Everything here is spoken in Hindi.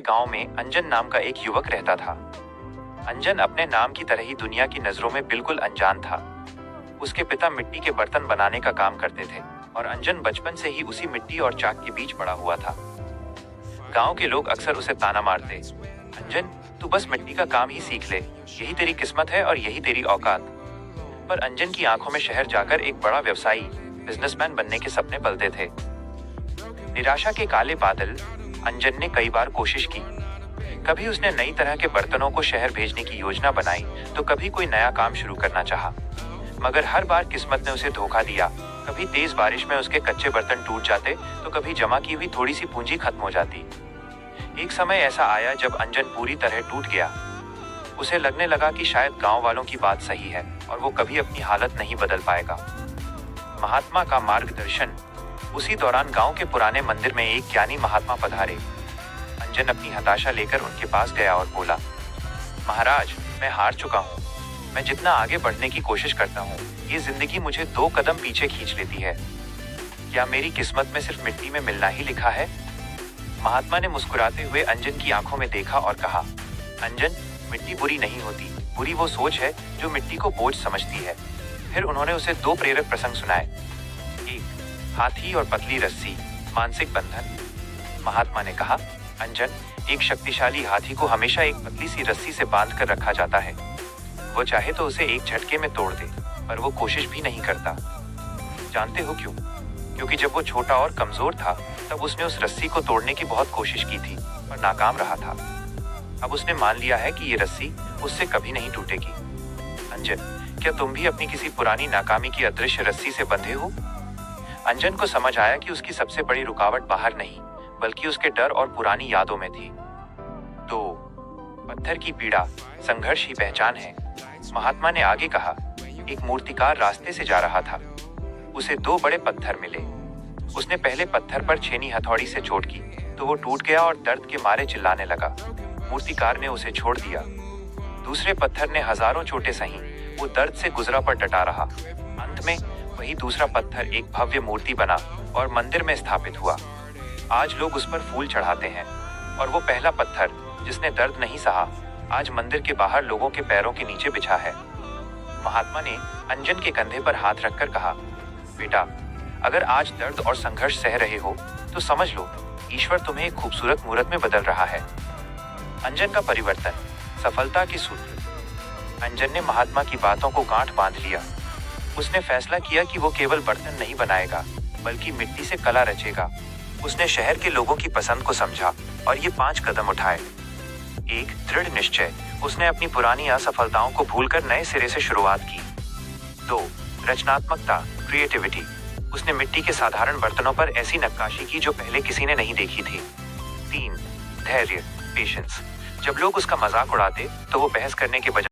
गांव में अंजन नाम का एक युवक रहता था। अंजन अपने नाम की तरह ही दुनिया की नजरों में बिल्कुल अनजान था। उसके पिता मिट्टी के बर्तन बनाने का काम करते थे और अंजन बचपन से ही उसी मिट्टी और चाक के बीच बड़ा हुआ था। गांव के लोग अक्सर उसे ताना मारते, अंजन तू बस मिट्टी का काम ही सीख ले, यही तेरी किस्मत है और यही तेरी औकात। पर अंजन की आंखों में शहर जाकर एक बड़ा व्यवसायी, बिजनेसमैन बनने के सपने पलते थे। निराशा के काले बादल। अंजन ने कई बार कोशिश की। कभी उसने नई तरह के बर्तनों को शहर भेजने की योजना बनाई, तो कभी कोई नया काम शुरू करना चाहा। मगर हर बार किस्मत ने उसे धोखा दिया। कभी तेज बारिश में उसके कच्चे बर्तन टूट जाते, तो कभी जमा की हुई थोड़ी सी पूंजी खत्म हो जाती। एक समय ऐसा आया जब अंजन पूरी तरह टूट गया। उसे लगने लगा कि शायद गांव वालों की बात सही है और वो कभी अपनी हालत नहीं बदल पाएगा। महात्मा का मार्गदर्शन। उसी दौरान गांव के पुराने मंदिर में एक ज्ञानी महात्मा पधारे। अंजन अपनी हताशा लेकर उनके पास गया और बोला, महाराज, मैं हार चुका हूँ। मैं जितना आगे बढ़ने की कोशिश करता हूँ, ये जिंदगी मुझे 2 कदम पीछे खींच लेती है। क्या मेरी किस्मत में सिर्फ मिट्टी में मिलना ही लिखा है? महात्मा ने मुस्कुराते हुए अंजन की आंखों में देखा और कहा, अंजन, मिट्टी बुरी नहीं होती, बुरी वो सोच है जो मिट्टी को बोझ समझती है। फिर उन्होंने उसे 2 प्रेरक प्रसंग सुनाए। एक, हाथी और पतली रस्सी, मानसिक बंधन। महात्मा ने कहा, अंजन, एक शक्तिशाली हाथी को हमेशा एक पतली सी रस्सी से बांध कर रखा जाता है। वो चाहे तो उसे एक झटके में तोड़ दे, पर वो कोशिश भी नहीं करता। जानते हो क्यों? क्योंकि जब वो छोटा और कमजोर था, तब उसने उस रस्सी को तोड़ने की बहुत कोशिश की थी, पर नाकाम रहा था। अब उसने मान लिया है कि ये रस्सी उससे कभी नहीं टूटेगी। अंजन, क्या तुम भी अपनी किसी पुरानी नाकामी की अदृश्य रस्सी से बंधे हो? अंजन को समझ आया कि उसकी सबसे बड़ी रुकावट बाहर नहीं, बल्कि उसके डर और पुरानी यादों में थी। 2, पत्थर की पीड़ा, संघर्ष ही पहचान है। महात्मा ने आगे कहा, एक मूर्तिकार रास्ते से जा रहा था। उसे 2 बड़े पत्थर मिले। उसने पहले पत्थर पर छेनी हथौड़ी से चोट की, तो वो टूट गया और दर्द के मारे चिल्लाने लगा। मूर्तिकार ने उसे छोड़ दिया। दूसरे पत्थर ने हजारों चोटें सही, वो दर्द से गुजरा पर डटा रहा। अंत में वही दूसरा पत्थर एक भव्य मूर्ति बना और मंदिर में स्थापित हुआ। आज लोग उस पर फूल चढ़ाते हैं। और वो पहला पत्थर, जिसने दर्द नहीं सहा, आज मंदिर के बाहर लोगों के पैरों के नीचे बिछा है। महात्मा ने अंजन के कंधे पर हाथ रखकर कहा, बेटा, अगर आज दर्द और संघर्ष सह रहे हो, तो समझ लो, ईश्वर तुम्हें एक खूबसूरत मूर्त में बदल रहा है। अंजन का परिवर्तन, सफलता के सूत्र। अंजन ने महात्मा की बातों को गांठ बांध लिया। उसने फैसला किया कि वो केवल बर्तन नहीं बनाएगा, बल्कि मिट्टी से कला रचेगा। उसने शहर के लोगों की पसंद को समझा और ये 5 कदम उठाए। 1, दृढ़ निश्चय। उसने अपनी पुरानी असफलताओं को भूलकर नए सिरे से शुरुआत की। 2, रचनात्मकता, क्रिएटिविटी। उसने मिट्टी के साधारण बर्तनों पर ऐसी नक्काशी की जो पहले किसी ने नहीं देखी थी। 3, धैर्य, पेशेंस। जब लोग उसका मजाक उड़ाते, तो वो बहस करने के बजाय